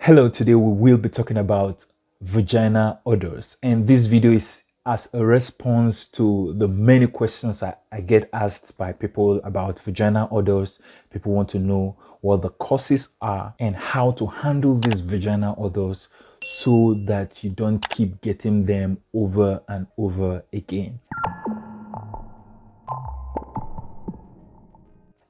Hello, today we will be talking about vagina odors, and this video is as a response to the many questions I get asked by people about vagina odors. People want to know what the causes are and how to handle these vagina odors so that you don't keep getting them over and over again.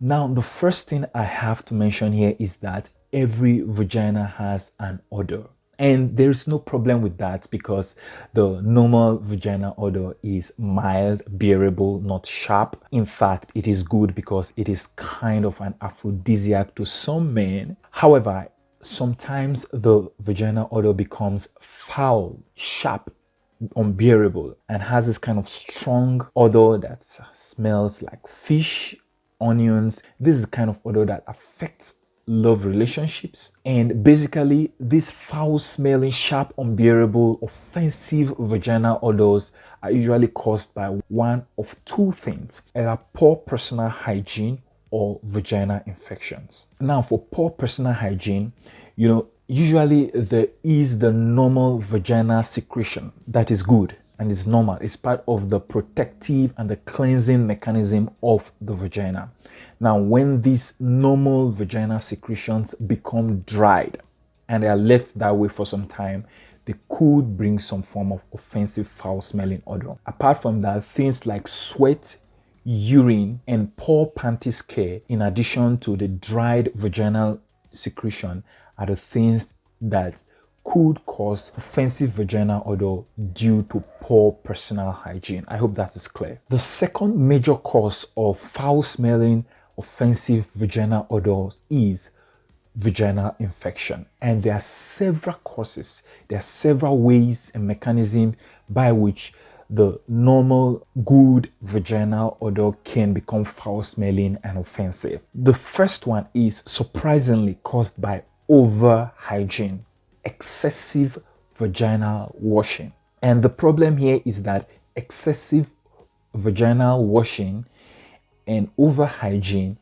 Now, the first thing I have to mention here is that every vagina has an odor. And there's no problem with that because the normal vagina odor is mild, bearable, not sharp. In fact, it is good because it is kind of an aphrodisiac to some men. However, sometimes the vagina odor becomes foul, sharp, unbearable, and has this kind of strong odor that smells like fish, onions. This is the kind of odor that affects love relationships. And basically, these foul smelling, sharp, unbearable, offensive vagina odors are usually caused by one of two things: either poor personal hygiene or vagina infections. Now, for poor personal hygiene, usually there is the normal vagina secretion that is good and is normal. It's part of the protective and the cleansing mechanism of the vagina. Now, when these normal vagina secretions become dried and they are left that way for some time, they could bring some form of offensive foul-smelling odor. Apart from that, things like sweat, urine, and poor panty care, in addition to the dried vaginal secretion, are the things that could cause offensive vagina odor due to poor personal hygiene. I hope that is clear. The second major cause of foul-smelling, offensive vagina odors is vaginal infection. And there are several causes. There are several ways and mechanisms by which the normal good vaginal odor can become foul-smelling and offensive. The first one is surprisingly caused by over-hygiene, excessive vaginal washing. And the problem here is that excessive vaginal washing and over-hygiene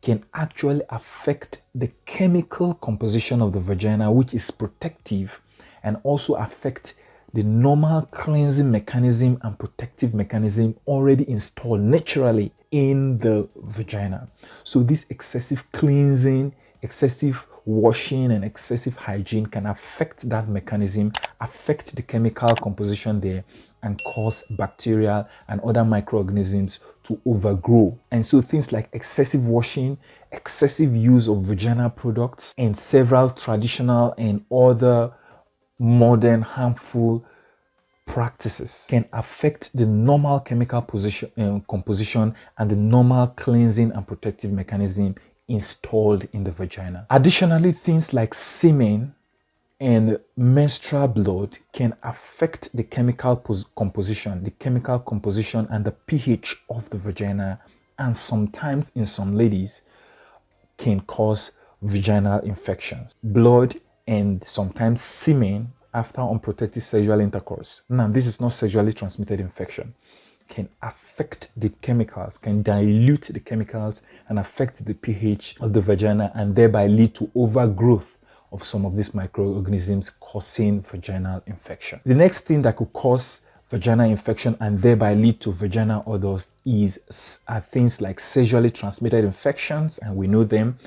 can actually affect the chemical composition of the vagina, which is protective, and also affect the normal cleansing mechanism and protective mechanism already installed naturally in the vagina. So this excessive cleansing, excessive washing, and excessive hygiene can affect that mechanism, affect the chemical composition there, and cause bacteria and other microorganisms to overgrow. And so things like excessive washing, excessive use of vaginal products, and several traditional and other modern harmful practices can affect the normal chemical composition and the normal cleansing and protective mechanism installed in the vagina. Additionally, things like semen and menstrual blood can affect the chemical composition and the pH of the vagina, and sometimes in some ladies can cause vaginal infections. Blood and sometimes semen after unprotected sexual intercourse. Now, this is not sexually transmitted infection. Can affect the chemicals, can dilute the chemicals and affect the pH of the vagina, and thereby lead to overgrowth of some of these microorganisms, causing vaginal infection. The next thing that could cause vaginal infection and thereby lead to vaginal odors are things like sexually transmitted infections, and we know them,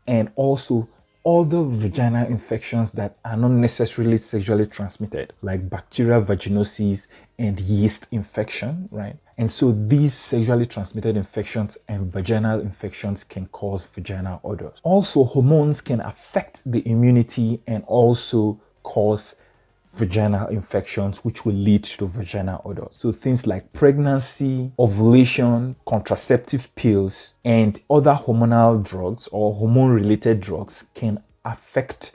and also other vaginal infections that are not necessarily sexually transmitted, like bacterial vaginosis and yeast infection, right? And so these sexually transmitted infections and vaginal infections can cause vaginal odors. Also, hormones can affect the immunity and also cause vaginal infections, which will lead to vaginal odors. So things like pregnancy, ovulation, contraceptive pills, and other hormonal drugs or hormone-related drugs can affect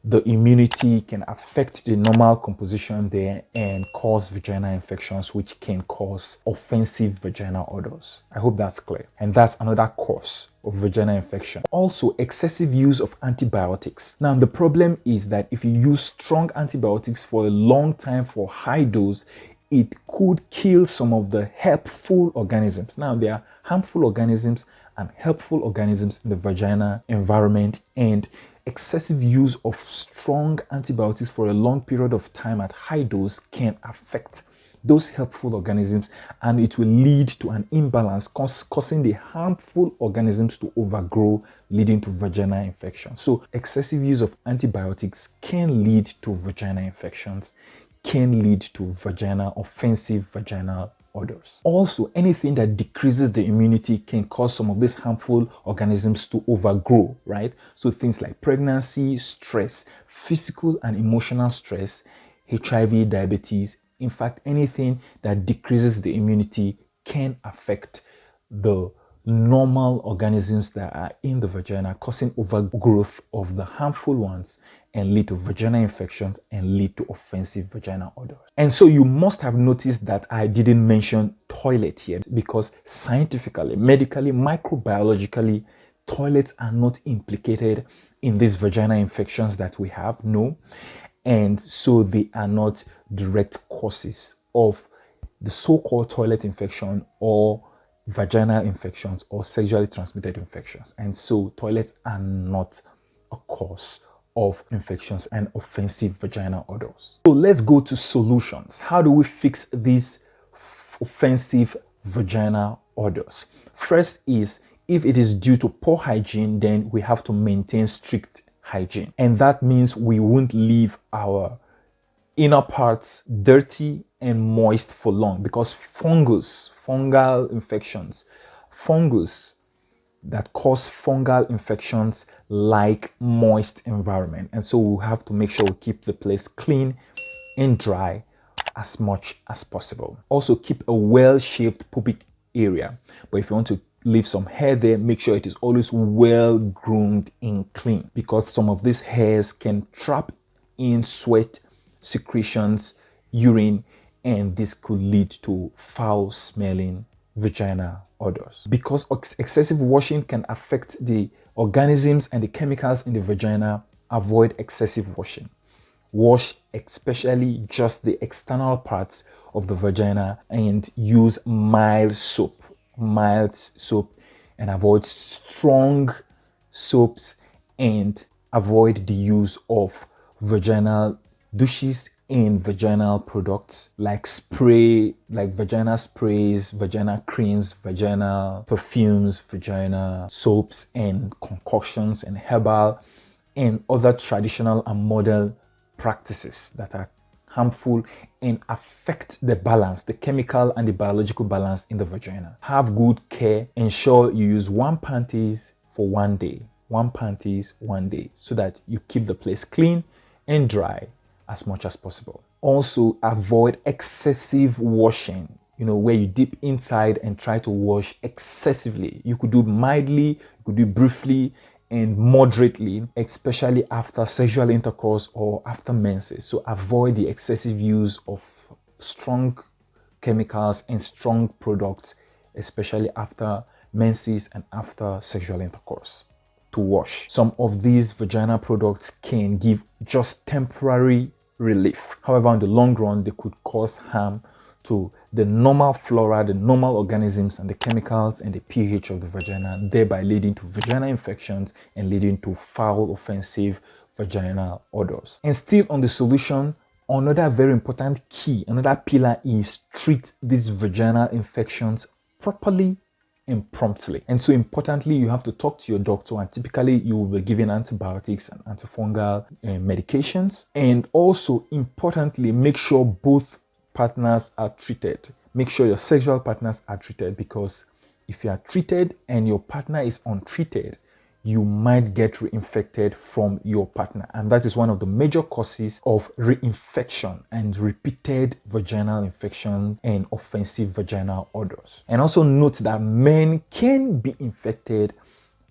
the immunity, can affect the normal composition there, and cause vaginal infections, which can cause offensive vaginal odors. I hope that's clear. And that's another cause of vaginal infection. Also, excessive use of antibiotics. Now, the problem is that if you use strong antibiotics for a long time for high dose, it could kill some of the helpful organisms. Now, there are harmful organisms and helpful organisms in the vagina environment, and excessive use of strong antibiotics for a long period of time at high dose can affect those helpful organisms, and it will lead to an imbalance, causing the harmful organisms to overgrow, leading to vaginal infections. So excessive use of antibiotics can lead to vaginal infections, can lead to offensive vaginal odors. Also, anything that decreases the immunity can cause some of these harmful organisms to overgrow, right? So things like pregnancy, stress, physical and emotional stress, HIV, diabetes. In fact, anything that decreases the immunity can affect the normal organisms that are in the vagina, causing overgrowth of the harmful ones and lead to vaginal infections and lead to offensive vaginal odors. And so you must have noticed that I didn't mention toilet yet, because scientifically, medically, microbiologically, toilets are not implicated in these vaginal infections that we have, no. And so they are not direct causes of the so-called toilet infection or vaginal infections or sexually transmitted infections. And so toilets are not a cause of infections and offensive vaginal odors. So let's go to solutions. How do we fix these offensive vaginal odors? First is, if it is due to poor hygiene, then we have to maintain strict hygiene. And that means we won't leave our inner parts dirty and moist for long, because fungal infections, fungus that cause fungal infections like moist environment. And so we have to make sure we keep the place clean and dry as much as possible. Also, keep a well-shaved pubic area. But if you want to leave some hair there, make sure it is always well groomed and clean, because some of these hairs can trap in sweat, secretions, urine, and this could lead to foul smelling vaginal odors. Because excessive washing can affect the organisms and the chemicals in the vagina, avoid excessive washing. Wash especially just the external parts of the vagina and use mild soap, and avoid strong soaps, and avoid the use of vaginal douches and vaginal products like vaginal sprays, vaginal creams, vaginal perfumes, vaginal soaps and concoctions, and herbal and other traditional and modern practices that are harmful and affect the balance, the chemical and the biological balance in the vagina. Have good care. Ensure you use one panties for 1 day. One panties 1 day, so that you keep the place clean and dry as much as possible. Also, avoid excessive washing, where you dip inside and try to wash excessively. You could do mildly, you could do briefly, and moderately, especially after sexual intercourse or after menses. So avoid the excessive use of strong chemicals and strong products, especially after menses and after sexual intercourse, to wash. Some of these vaginal products can give just temporary relief. However, in the long run, they could cause harm to the normal flora, the normal organisms, and the chemicals and the pH of the vagina, thereby leading to vaginal infections and leading to foul, offensive vaginal odors. And still on the solution, another very important key, another pillar is treat these vaginal infections properly and promptly. And so importantly, you have to talk to your doctor, and typically you will be given antibiotics and antifungal medications. And also importantly, make sure both partners are treated. Make sure your sexual partners are treated, because if you are treated and your partner is untreated, you might get reinfected from your partner. And that is one of the major causes of reinfection and repeated vaginal infection and offensive vaginal odors. And also note that men can be infected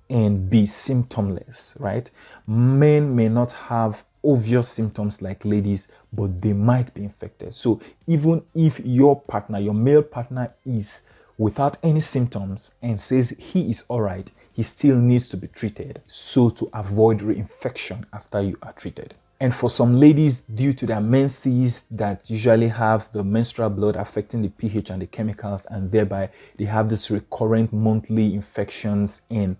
and be symptomless, right? Men may not have obvious symptoms like ladies, but they might be infected. So even if your partner, your male partner, is without any symptoms and says he is all right, he still needs to be treated, so to avoid reinfection after you are treated. And for some ladies, due to their menses that usually have the menstrual blood affecting the pH and the chemicals, and thereby they have this recurrent monthly infections and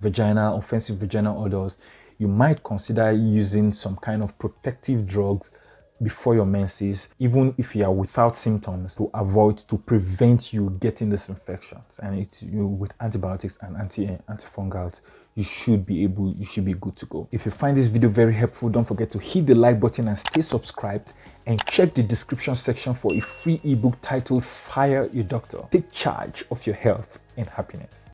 offensive vaginal odors, you might consider using some kind of protective drugs before your menses, even if you are without symptoms, to prevent you getting these infections. And it's with antibiotics and antifungals, you should be good to go. If you find this video very helpful, don't forget to hit the like button and stay subscribed, and check the description section for a free ebook titled Fire Your Doctor. Take charge of your health and happiness.